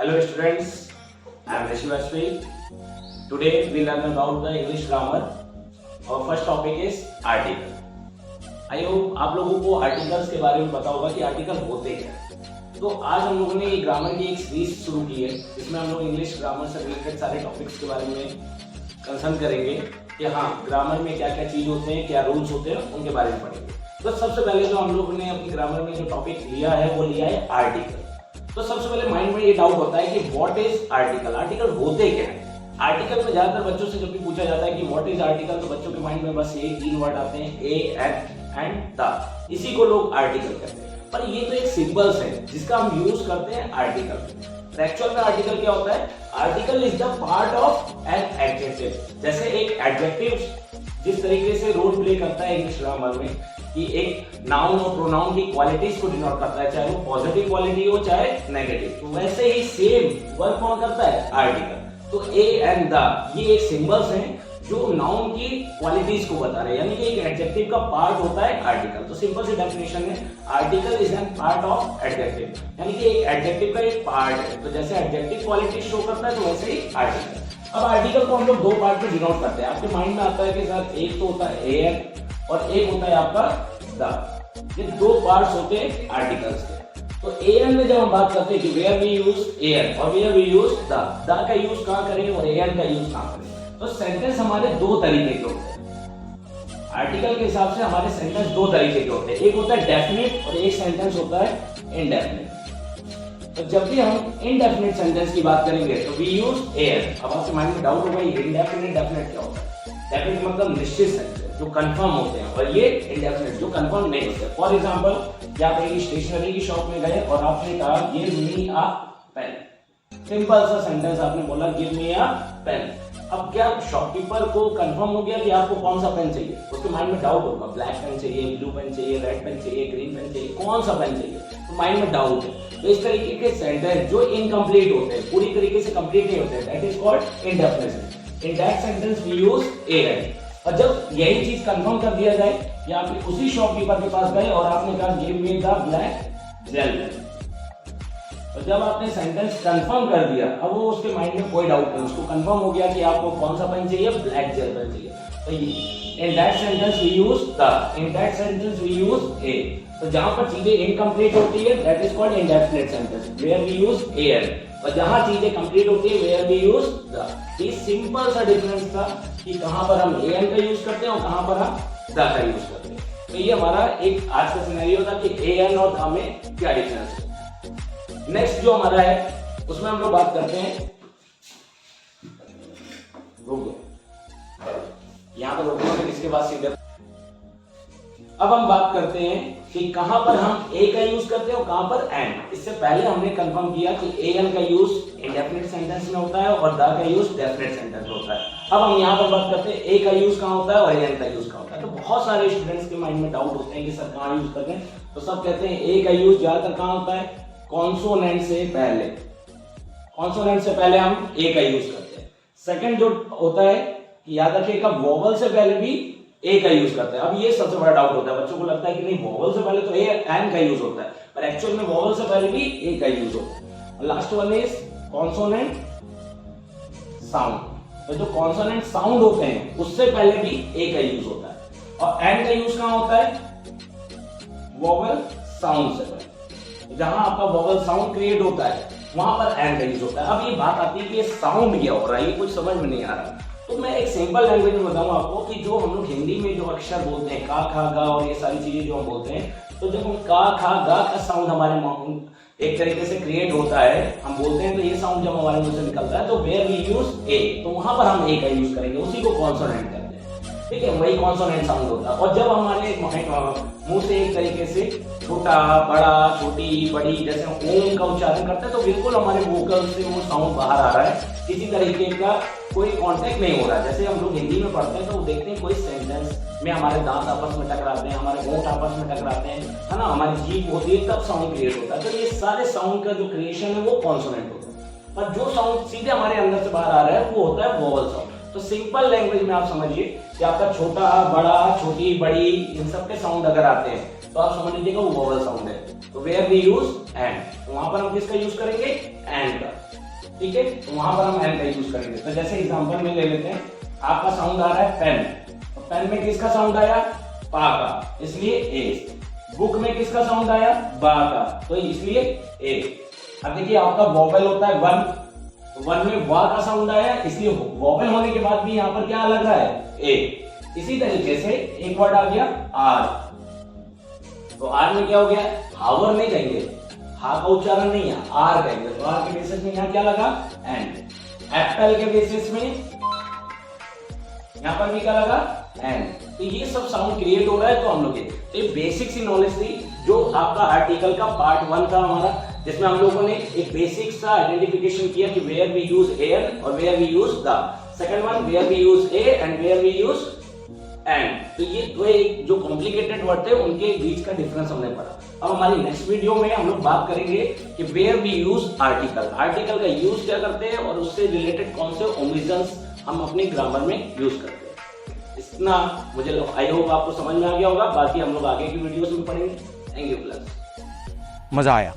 Hello students, I am Rishi Vajpayee. Today we learn about the English grammar. Our first topic is article. I hope आप लोगों को articles के बारे में पता होगा कि आर्टिकल होते क्या हैं। तो आज हम लोगों ने ग्रामर की एक सीरीज शुरू की है, इसमें हम लोग इंग्लिश ग्रामर से रिलेटेड सारे टॉपिक्स के बारे में कंसर्न करेंगे कि हाँ ग्रामर में क्या क्या चीज होते हैं, क्या रूल्स होते हैं, उनके बारे में पढ़ेंगे। तो सबसे पहले जो हम लोगों ने अपनी ग्रामर में जो टॉपिक लिया है वो लिया है आर्टिकल। तो सबसे पहले माइंड में ये डाउट होता है कि व्हाट इज आर्टिकल, आर्टिकल होते क्या है। आर्टिकल में ज्यादातर बच्चों से जब भी पूछा जाता है कि व्हाट इज आर्टिकल, तो बच्चों के माइंड में बस ये तीन वर्ड आते हैं, ए, एंड द। इसी को लोग आर्टिकल कहते हैं, पर ये तो एक सिंबल्स है जिसका हम यूज करते हैं आर्टिकल। एक्चुअल में आर्टिकल क्या होता है? Article is the part of an adjective. जैसे एक एडजेक्टिव जिस तरीके से रोल प्ले करता है इंग्लिश ग्रामर में कि एक नाउन और प्रोनाउन की क्वालिटीज को डिनोट करता है, चाहे वो पॉजिटिव क्वालिटी हो चाहे नेगेटिव, तो वैसे ही सेम वर्क कौन करता है? आर्टिकल। तो ए एंड द ये एक सिंबल्स हैं जो नाउन की क्वालिटीज को बता रहे हैं, यानी कि एक एडजेक्टिव का पार्ट होता है आर्टिकल। तो सिंपल सी डेफिनेशन है, article is an part of adjective, यानी कि एक एडजेक्टिव का एक पार्ट है। तो जैसे एडजेक्टिव क्वालिटी शो करता है तो वैसे ही आर्टिकल। अब आर्टिकल को हम लोग दो पार्ट में डिनोट करते हैं। आपके माइंड में आता है कि सर एक तो होता है एन और एक होता है आपका द। ये दो पार्ट्स होते हैं आर्टिकल्स के। तो एन में जब हम बात करते हैं कि वेयर वी यूज एन और वेयर वी यूज द का यूज कहां करें और एन का यूज कहां करें, तो सेंटेंस हमारे दो तरीके के होते हैं। आर्टिकल के हिसाब से हमारे सेंटेंस दो तरीके के होते हैं, एक होता है डेफिनिट और एक सेंटेंस होता है इनडेफिनिट। तो जब भी हम इनडेफिनिट सेंटेंस की बात करेंगे तो वी यूज एन। अब आपके माइंड में डाउट होगा इनडेफिनिट डेफिनिट क्या होता है? डेफिनिट मतलब निश्चित सेंटेंस जो कंफर्म होते हैं, और ये इनडेफिनिट जो कंफर्म नहीं होते। फॉर एग्जांपल कि आप एक स्टेशनरी की शॉप में गए और आपने कहा गिव मी अ पेन। सिंपल सा सेंटेंस आपने बोला गिव मी अ पेन। अब क्या शॉपकीपर को कंफर्म हो गया कि आपको कौन सा पेन चाहिए? उसके माइंड में डाउट होगा, ब्लैक पेन चाहिए, ब्लू पेन चाहिए, रेड पेन चाहिए, ग्रीन पेन चाहिए, कौन सा पेन चाहिए? तो माइंड में डाउट है। तो इस तरीके के सेंटेंस जो इनकम्प्लीट होते हैं, पूरी तरीके से कंप्लीट नहीं होते, that is called indefinite. In that sentence we use an. और जब यही चीज कंफर्म कर दिया जाए कि आप उसी शॉपकीपर के पास गए और आपने कहा give me the black gel pen, और जब आपने सेंटेंस कंफर्म कर दिया, अब वो उसके माइंड में कोई डाउट नहीं, उसको कंफर्म हो गया कि आपको कौन सा पेन चाहिए, ब्लैक जेल पेन चाहिए। तो in that sentence we use the, in that sentence we use a. तो जहां पर चीजें इनकम्प्लीट होती है that is called indefinite sentence, where we use an. और जहां चीजें कंप्लीट होती है वेयर वी यूज द। ये सिंपल सा डिफरेंस था कि कहां पर हम एन का यूज करते हैं और कहां पर हम द का यूज करते हैं। तो ये हमारा एक आज का सिनेरियो था कि एन और द में क्या डिफरेंस है। नेक्स्ट जो हमारा है उसमें हम लोग बात करते हैं, यहां पर रुकना है, इसके बाद सीधे अब हम बात करते हैं कि कहां पर हम ए का यूज करते हैं और कहां पर एन। इससे पहले हमने कंफर्म किया कि एन का यूज इंडेफिनिट सेंटेंस में होता है और द का यूज डेफिनिट सेंटेंस में होता है। अब हम यहां पर बात करते हैं ए का यूज कहां होता है और एन का यूज कहां होता है। तो बहुत सारे स्टूडेंट्स के माइंड में डाउट होते हैं कि सर कहां यूज करते हैं, तो सब कहते हैं ए का यूज ज्यादातर कहां होता है? कॉन्सोनेंट से पहले। कॉन्सोनेंट से पहले हम ए का यूज करते हैं। सेकंड जो होता है कि याद रखिएगा वोवल से पहले भी ए का यूज करते हैं। अब ये सबसे बड़ा डाउट होता है, बच्चों को लगता है कि नहीं वोवल से पहले तो ए एन का यूज होता है, पर एक्चुअल में वोवल से पहले भी ए का यूज होता है। और last one is consonant sound. तो जो कॉन्सोनेंट साउंड होते हैं उससे पहले भी ए का यूज होता है, और एन का यूज कहां होता है? वोवल साउंड से पहले। जहां आपका वोवल साउंड क्रिएट होता है वहां पर एन का यूज होता है। अब ये बात आती है कि साउंड क्या हो रहा है, ये कुछ समझ में नहीं आ रहा। तो मैं एक सिंपल लैंग्वेज में बताऊं आपको कि जो हम लोग हिंदी में जो अक्षर बोलते हैं का खा गा और ये सारी चीजें जो हम बोलते हैं, तो जब हम का खा गा का साउंड हमारे एक तरीके से क्रिएट होता है, हम बोलते हैं, तो ये साउंड जब हमारे मुंह से निकलता है तो वेयर वी यूज ए, तो वहां पर हम ए का यूज करेंगे, उसी को कॉन्सोनेंट करते हैं। ठीक है, वही कॉन्सोनेंट साउंड होता है। और जब हमारे मुंह से एक तरीके से छोटा बड़ा छोटी बड़ी जैसे ओम का उच्चारण करते हैं, तो बिल्कुल हमारे वोकल से वो साउंड बाहर आ रहा है, किसी तरीके का कोई कांटेक्ट नहीं हो रहा है। जैसे हम लोग हिंदी में पढ़ते हैं तो देखते हैं कोई सेंटेंस में हमारे दांत आपस में टकराते हैं, हमारे होंठ आपस में टकराते हैं, है ना, हमारी जीभ होती है, तब साउंड क्रिएट होता है। तो ये सारे साउंड का जो क्रिएशन है वो कॉन्सोनेंट होता है, और जो साउंड सीधे हमारे अंदर से बाहर आ रहा है वो होता है वोवल साउंड। तो सिंपल लैंग्वेज में आप समझिए कि आपका छोटा बड़ा छोटी बड़ी इन सब के साउंड अगर आते हैं तो आप समझ लीजिएगा वो वोवल साउंड है। तो वेयर वी यूज एंड, तो वहां पर हम किसका यूज करेंगे? एंड का। ठीक है, तो वहां पर हम एन का यूज करेंगे। तो जैसे एग्जांपल में ले लेते हैं, आपका साउंड आ रहा है पेन, तो पेन में किसका साउंड आया, पा का, इसलिए ए। बुक में किसका साउंड आया, बा का, तो इसलिए ए। अब देखिए आपका वोवेल होता है वन, तो वन में वा का साउंड आया, इसलिए वोवेल होने के बाद भी यहाँ पर क्या लग रहा है, ए। इसी तरीके से एक वर्ड आ गया आर, तो आर में क्या हो गया, हावर नहीं कहेंगे, हा का उच्चारण नहीं है, आर कहेंगे, तो आर के बेसिस में यहाँ क्या लगा, एन। एप्पल के बेसिस में यहाँ पर भी क्या लगा, एन। तो ये सब साउंड क्रिएट हो रहा है। तो हम लोग तो ये बेसिक सी नॉलेज थी जो आपका आर्टिकल का पार्ट 1 था हमारा, जिसमें हम लोगों ने एक बेसिक सा आइडेंटिफिकेशन किया कि वेयर वी यूज एयर और where we use the. Second one, where we use a and where we use an. तो ये दो एक जो कॉम्प्लिकेटेड वर्ड थे उनके बीच का डिफरेंस हमने पढ़ा। अब हमारी नेक्स्ट वीडियो में हम लोग बात करेंगे कि where we use article, article का यूज क्या करते हैं और उससे रिलेटेड कौन से ओमिजन्स हम अपने ग्रामर में यूज करते हैं। इतना मुझे आई होप आपको समझ में आ गया होगा। बाकी हम लोग आगे की वीडियोस में पढ़ेंगे। थैंक यू प्लस, मजा आया।